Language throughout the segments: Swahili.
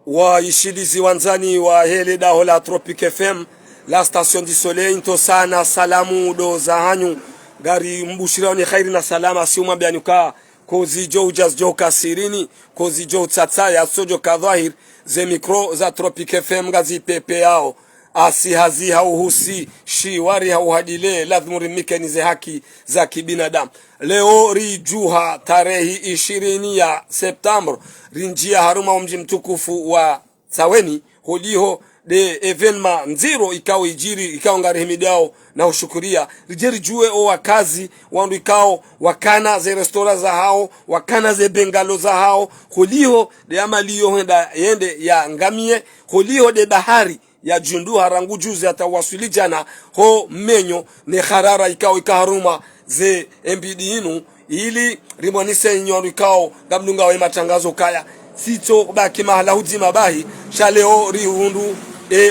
wa ishilizi wanzani wa hele daho la Tropic FM la station du soleil into sana salamu do za hanyu gari mbushira ni khairi na salama si umwambianuka kozi jo ujaz jo kasirini kozi jo tsatsa ya sojo kadhahir ze mikro za Tropic FM gazi pepe yao asi hazi hauhusi shiwari hauhadile lazimuri mikeni ze haki za kibinadamu. Leo rijuha tarehi 20 ya September rinjia haruma mji mtukufu wa Saweni holiho de evenma nziro ikao ijiri ikao ngarihimidao na ushukuria rijeri juwe o wakazi wandu ikao wakana ze restora za hao wakana ze bengalo za hao holiho de amaliyo henda yende ya ngamie holiho de bahari ya jundu harangu juzi atawasili jana ho menyo ne harara ikao ikaharuma ze MPD inu ili rimonise nyoru ikao gamlunga wa matangazo kaya sito baki mahala hudima bahi shaleo rihundu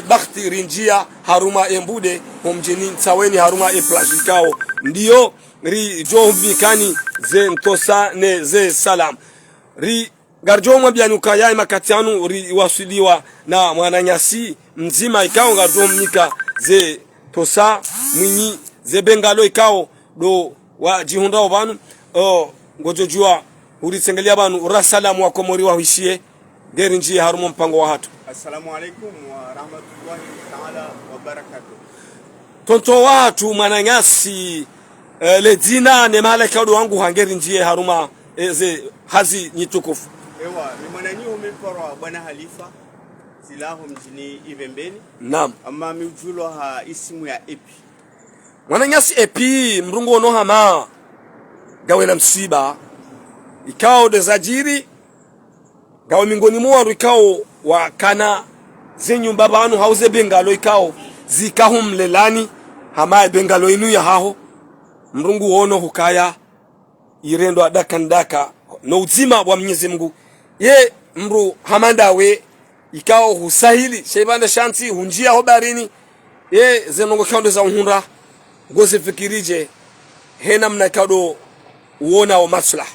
bakti rinjia haruma embude mjini Saweni haruma plajikao ndio ri jombikani ze ntosa ne ze salam ri garjo mwabianuka ya makatianu ri wasiliwa na mwananyasi mzima ikao garjo mnika ze tosa mwinyi ze bengalo ikao do wa jihundao banu ngojojua uritsengelia banu rasalamu wa komori wa hishie ngeri njia haruma mpango wa hatu. Assalamu alaikum wa rahmatullahi ta'ala wa barakatuh. Tonto watu mwananyasi ledzina ne malaka do wangu hangeri njia haruma ze hazi nyitukufu. Ewa ni mwananyi umeporo bwana Halifa silahu mjini Ivembeni. Naam. Ama miujulo ha isimu ya epi. Mwananyasi epi mrungu ono hama gawe na msiba ikao dezajiri gawe mingoni mwaru ikao wakana zenyu babanu hauze bengalo ikao zikahum lelani hama bengalo inu ya haho mrungu ono hukaya irendo adakandaka no uzima wa Mwenyezi Mungu ye mru hamandawe ikao husahili shebanda shanti hunjia hobarini ye zenongo kaunde za unhura ngoze fikirije hena mnakado uona wa maslah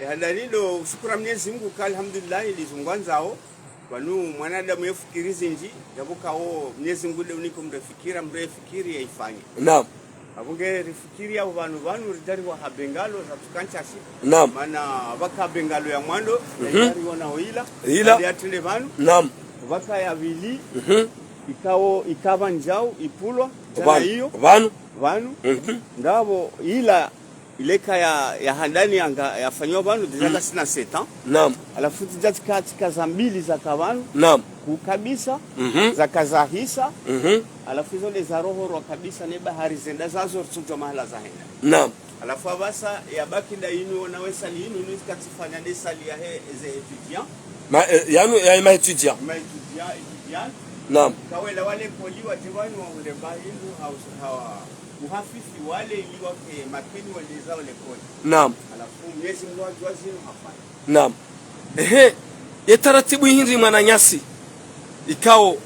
hadalido shukura Mwenyezi Mungu alhamdulillah lizungwanzao wanu mwanadamu yefikirize nji yabuka o Mwenyezi Mungu uniko mrefikira mrefikiri yaifanye. Naam. Abunge rifikiria abantu ridari wa habengalo za tukancha si. Naam. Maana baka bengalo ya mwando ridari wana hoila ila ya tele banu. Naam. Baka ya vili ikao ikaba njao ipulwa jana hiyo banu ndabo ila ileka ya handani yafanywa banu dizaka sina seta. Naam. Alafu tijati katika za mbili za kabanu. Naam. Kukabisa za kazahisa. Alafu zole za roho ro kabisa ne bahari zenda zazo tsujo mahala za henda. Naam. Alafu abasa ya baki da inu wanawesa li inu inu katifanya desali ya he ze etudiant. Yanu ya ima etudiant. Naam. Kawela wale poliwa tiwani wa ule bahindu hawa muhafifi wale iliwa ke makini waliza wale kodi. Naam. Alafu Mwenyezi Mungu ajwazini hafanya. Naam. Ye taratibu hindi mwananyasi ikao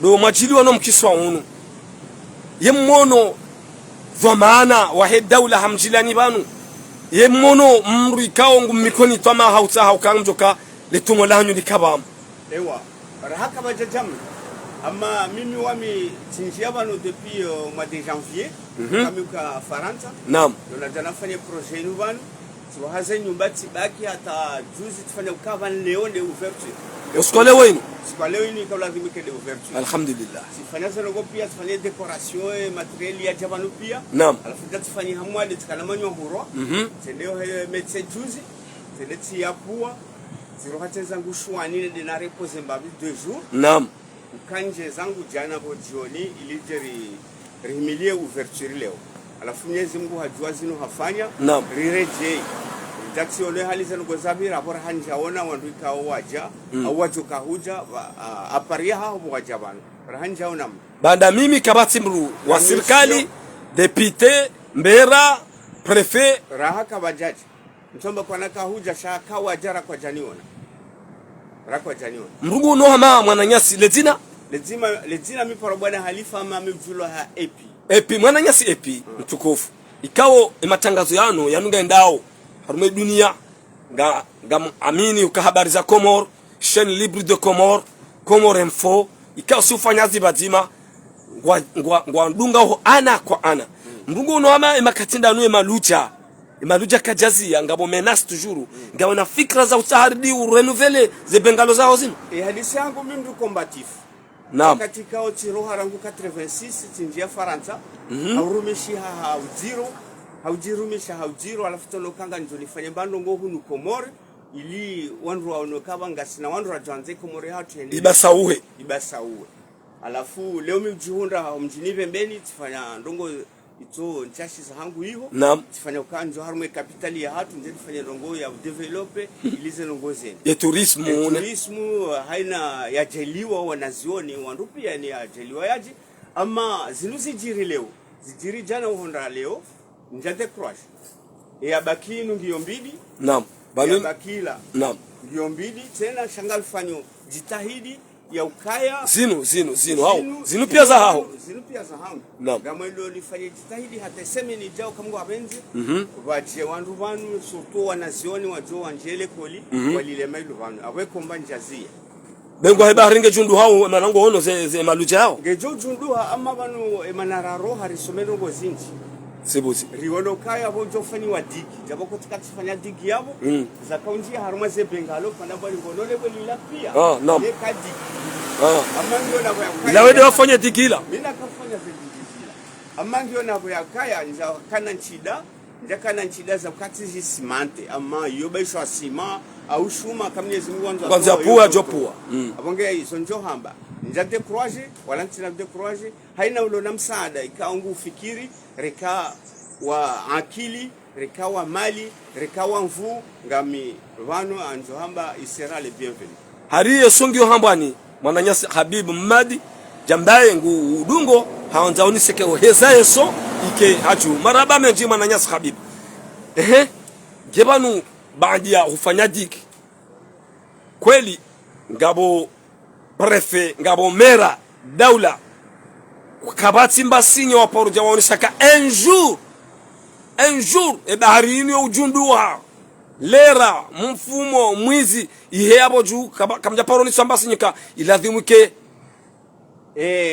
do majili wano mkiswa unu ye mmono vwa maana wahe daula hamjilani banu ye mmono mru ikao ngumikoni twama hauta haukanjoka letumo lanyu likabamu. Ewa rahaka bajajamu ama mimi wami tinjia banu depuis mois de janvier kami ka Faransa. Naam. Ndio tunafanya projet inu banu tuhaze nyumba tibaki hata juzi tufanya ukavan leo de ouverture. Uskole wenu? Uskole wenu kwa lazima kede ouverture. Alhamdulillah. Sifanya sana pia tufanye decoration et matériel ya jabanu pia. Naam. Alafu tufanye hamwa de tukalamanyo huro. Ndio médecin juzi. Seleti ya pua. Zero hata zangu shwani de na repose mbabi 2 jours. Naam. Ukanje zangu jana bo jioni ilijeri rimilie ouverture leo. Alafu Mwenyezi Mungu hajua zinu hafanya. Naam. Rireje. Jaksi ole hali zanu gozabi rapor hanjaona wandu ikao waja awajo kahuja aparia hao wajabana hanjaona banda mimi kabati mru wa serikali député mbera prefet raha kabajaji mtomba kwa nakahuja shaka wajara kwa janiona rakwa janiona mrugu no hama mwananyasi lezina miporo bwana Halifa ama mivulo ha epi mwananyasi epi mtukufu ikao matangazo yano yanunga ndao harume dunia ga amini uka habari za Comor chaîne libre de Comor komoremfo ikao si ufanyazi badima ngwa ndunga ho ana kwa ana ndungu no ama emakatinda no emalucha kajazi ngabo menace toujours ngabo na fikra za utaharidi urenouveler ze bengalo zao zino hadisi yangu mimi ndio combatif katika otiroha rangu 86 tinjia Faransa aurumishi haujiro alafu tolokanga njo nifanye bando ngo hunu Komore ili wandu waonekaba ngasina wandu rajanze Komore hatu yende ibasauwe alafu leo mjihunda mjini pembeni tifanya ndongo ito nchashi za hangu hiyo tifanya ukanjo harume kapitali ya hatu nje tifanya ndongo ya develope ilize ndongo zeni ya turismu haina ya jeliwa wanazioni wandu pia ni ya jeliwa yaji ama zinusi jiri leo zijiri jana uhonda leo njate crush ya bakinu ngiyo mbidi ya bakila ngiyo mbidi tena shangal fanyo jitahidi ya ukaya zinu hao zinu pia za hao ngamo ilo lifanye jitahidi hata seme ni jao kama wapenzi waje wandu vanu surtout wanazioni wajo wanjele koli walile mailu vanu awe komba njazia bengo heba ringe jundu hao manango hono ze maluja hao ngejo jundu ama vanu emanararo harisomeno gozinji sebuzi riolo kaya bojo fani wa digi jabo ko tikafanya digi yabo za kaunji haruma ze bengalo pana bali ngolole bali la pia le kadi amangio na kwa ila wede wafanye digila mina kafanya digila amangio na kwa kaya nja kana nchida za kati zisimante ama yobaisho asima au shuma kamne zingwanza kwanza pua jopua abonge hizo njo hamba njate croiser wala ntina de croiser haina ulo na msaada ikaangu ufikiri reka wa akili reka wa mali reka wa mvu ngami vano anjo hamba isera le bienvenu hariye songio hambani mwananyasi Habibu Mmadi jambaye ngu udungo haanza uniseke oheza yeso ike haju maraba menji mwananyasi Habibu gebanu bandia ufanya diki kweli ngabo prefe ngabo mera daula kabati mbasinyo wa poroja waonisaka un jour e baharini ujundua lera mfumo mwizi ihe hapo juu kamja paroni sambasinyika iladhimuke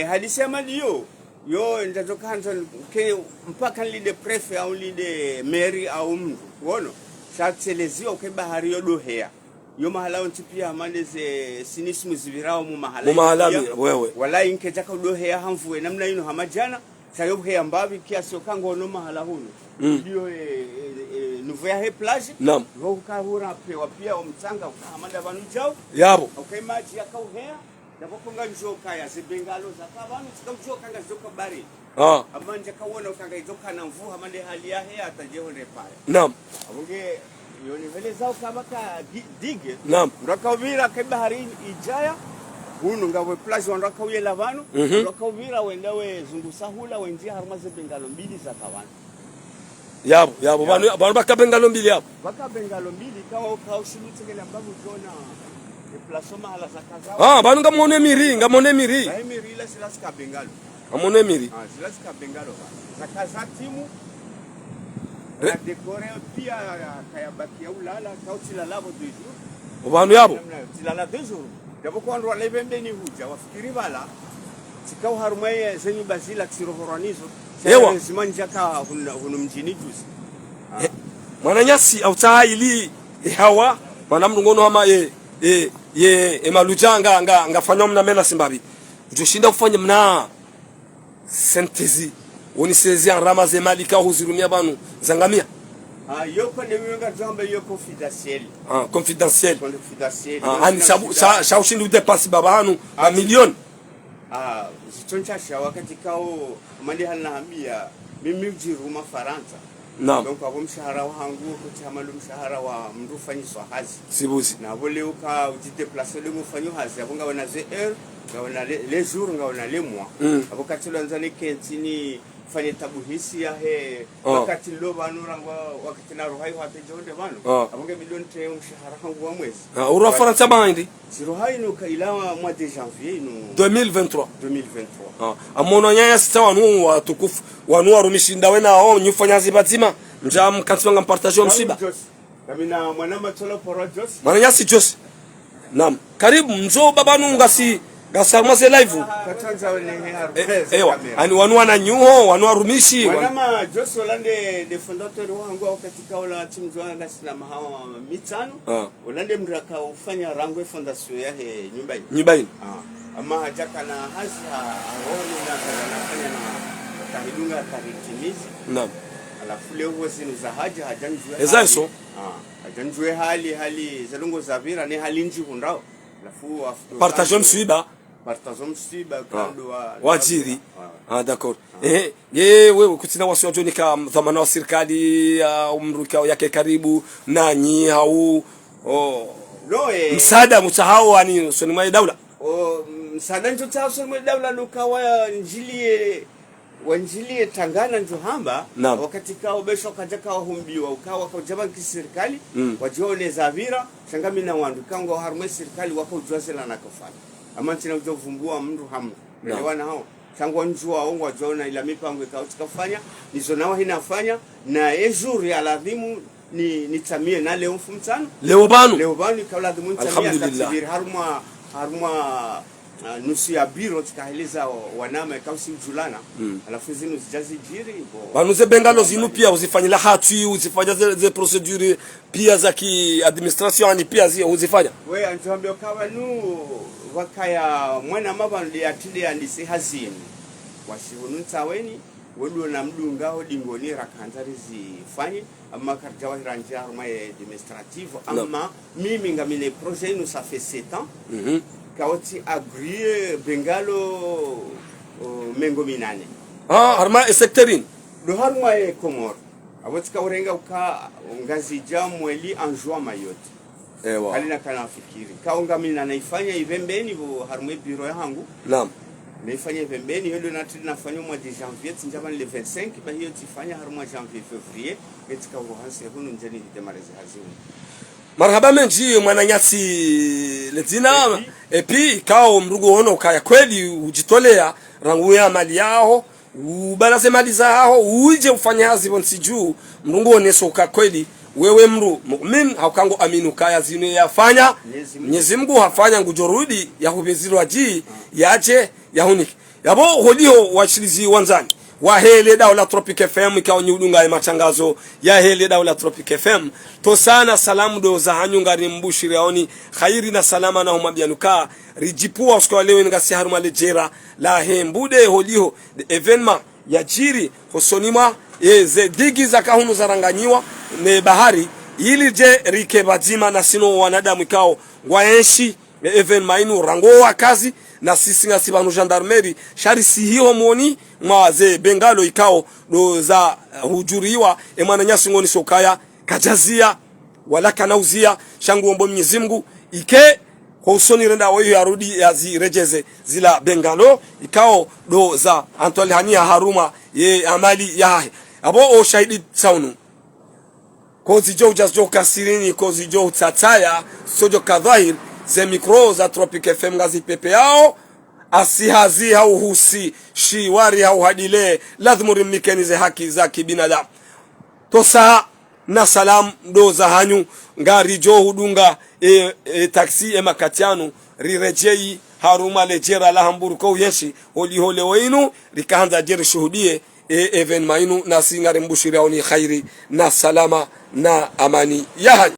hadisi amaliyo yo ndazokanza ke mpaka lide prefe au lide meri au mtu wono shatselezio ke bahari yo dohea yo mahala onti pia amandeze sinismu zibirao mu mahala wewe wala inke jaka dohea hamvuwe namna ino hamajana sayo hea mbabi kiasi okango no mahala huno ndio nuvoya he plage voka hura pewa pia omtanga ukamanda banu jao yabo okay maji yakauhea ndapokonga njoka ya zibengalo zakabanu tikamjoka nga zoka bari abanje kawona ukanga izoka na mvu hamande hali ya hea atajehonde pale abonge yoni vele zao kabaka dige ndakavira ke bahari ijaya hunu ngawe plage ndaka uyela banu ndakavira wendawe zungusahula wenjia haruma zibengalo mbili zakabanu yabo banu bakabengalo mbili yabo bakabengalo mbili kawa ushimutsekela mbabu jona plasoma hala zakaza banu ngamone miri miri la silaska bengalo amone miri silaska bengalo zakaza timu na dekore pia kaya bakia ulala kautila labo 2 jours banu yabo tilala 2 jours jabo kwa ndo lebembe ni huja wafikiri bala sikao harumaye zenyu bazila tsirohoranizo ewa zimanja ka hunu mjini juzi mwananyasi au taili hawa mwanamngono ama emalujanga ngafanywa mna mena simbabi ujoshinda kufanya mna sentezi onisezi ramaze malika huzirumia banu zangamia yoko ne mwenga jamba yoko confidentiel ani shaushindi udepasi babanu a milioni zitonchasha wakati kao mali halinaambia mimi mjiruma Faransa donc abo mshahara wangu kuti hamalu mshahara wa mndu fanyiswa hazi sibuzi na vole uka ujideplacer le mufanyo hazi abonga wana ze heure ngawana les jours ngawana les mois abo katilo nzani kentini fanye tabuhisi ya he wakati lo banu rangwa wakati na rohai hata jonde banu abonga milioni 3 mshahara wangu wa mwezi ura Faransa bandi sirohai no kailawa mois de janvier no 2023 amono nyanya sita wanu watukufu wanu warumishinda wena wao nyufanya zibatima njam katswanga mpartager msiba kamina mwana matolo poro jos mwana nyasi jos Naam. Karibu mzo babanu ngasi gasamase live. Katanza wene Ewa, ani wanua na nyuho, wanua rumishi. Wanama Joshua Olande de fondateur wangu katika ola timu zwa ngasi na mahawa mitano. Olande mraka ufanya rangwe fondation yahe nyumbaini. Nyumbaini. Ama hajaka na hazi haoni na kanafanya na kahidunga karitimizi. Naam. Alafu leo huwa zinu za haja hajanjue hali. Ezaiso? Hajanjue hali zalungo zavira ni hali nji hundao. Alafu partageons msiba. Partageons msiba kando wa wajiri. D'accord. Wewe kutina wasiwajoni ka dhamana wa serikali umruka yake karibu nanyi au msaada msahau ani sonimai daula. Msaada njo tao sonimai daula nukawa wanjilie Tangana njohamba wakati kao besho kajaka wahumbiwa ukawa kujaba kiserikali wajione zavira shangami na wandu kango harume serikali wako ujwazela na kofana ama ntina ujovumbua mndu hamu elewana hao tangu njua ongo wajona ila mipango ikafanya nizo nawa hinafanya na ejuri aladhimu ni tamie na leo mfumtano leo banu ikaladhimu tamie kativiri harumwa nusu ya biro tukaheliza wanama kausi ujulana alafu zinu zijazi jiri banuze bengalo zinu pia uzifanyila hati uzifanya ze procedure pia za ki administration ni pia zio uzifanya we antuambio kawa nu wakaya mwana mabandi atinde andisi hazini washihununta weni wedu na mdungao dingoni rakanzari zifanye ama karjawa hiranje haruma administrative ama mimi ngamine projet inu ça fait 7 ans kawati agrie bengalo mengo minane harma secterin do harma Komor awati kaurenga uka ngazi jamweli anjua mayote ewa halina kana fikiri kaunga mina naifanya ivembeni bo harma biro yangu naam naifanya ivembeni hiyo nafanya mwa de janvier tinjaba le 25 ba hiyo tifanya harma janvier février etika uhanse hunu njeni demarezi hazimu marhaba menji mwananyasi letina epi kao mrugo ono kaya kweli ujitolea rangu ya mali yao ubalaze mali zao uje ufanye hazi bonsi juu mrugo oneso ka kweli wewe mru mu'min haukango aminu kaya zine yafanya Mwenyezi Mungu hafanya ngujorudi ya hubezirwa ji yaje yahuniki yabo holio washirizi wanzani wa hele daula Tropic FM ikawa nyudunga matangazo ya hele daula Tropic FM to sana salamu do za hanyungari mbushiri yaoni khairi na salama na humabianuka rijipua usko leo ngasi haruma lejera la hembude holio evenema ya jiri hosonima ze digi za kahunu zaranganyiwa ne bahari ili je rike bazima na sino wanadamu ikao ngwaenshi evenema inu rango wa kazi na sisi ngasi banu gendarmerie shari sihiho moni mwaze bengalo ikao do za hujuriwa emana nyasi ngoni sokaya kajazia wala kanauzia shangu ombo Mwenyezi Mungu ike kwa usoni renda wewe yarudi yazirejeze zila bengalo ikao do za Antwali Hania haruma ye amali yahe abo o shahidi saunu kozi jo just kasirini kozi jo tataya sojo kadhair ze mikro za Tropic FM ngazi pepe yao asihazi au husi shiwari au hadile lazima rimikenize haki za kibinadamu tosa na salam do za hanyu ngari jo hudunga taksi makatianu rirejei haruma lejera la hamburu ko yeshi oli hole wenu likaanza jeri shuhudie even mainu na singari mbushiri au ni khairi na salama na amani ya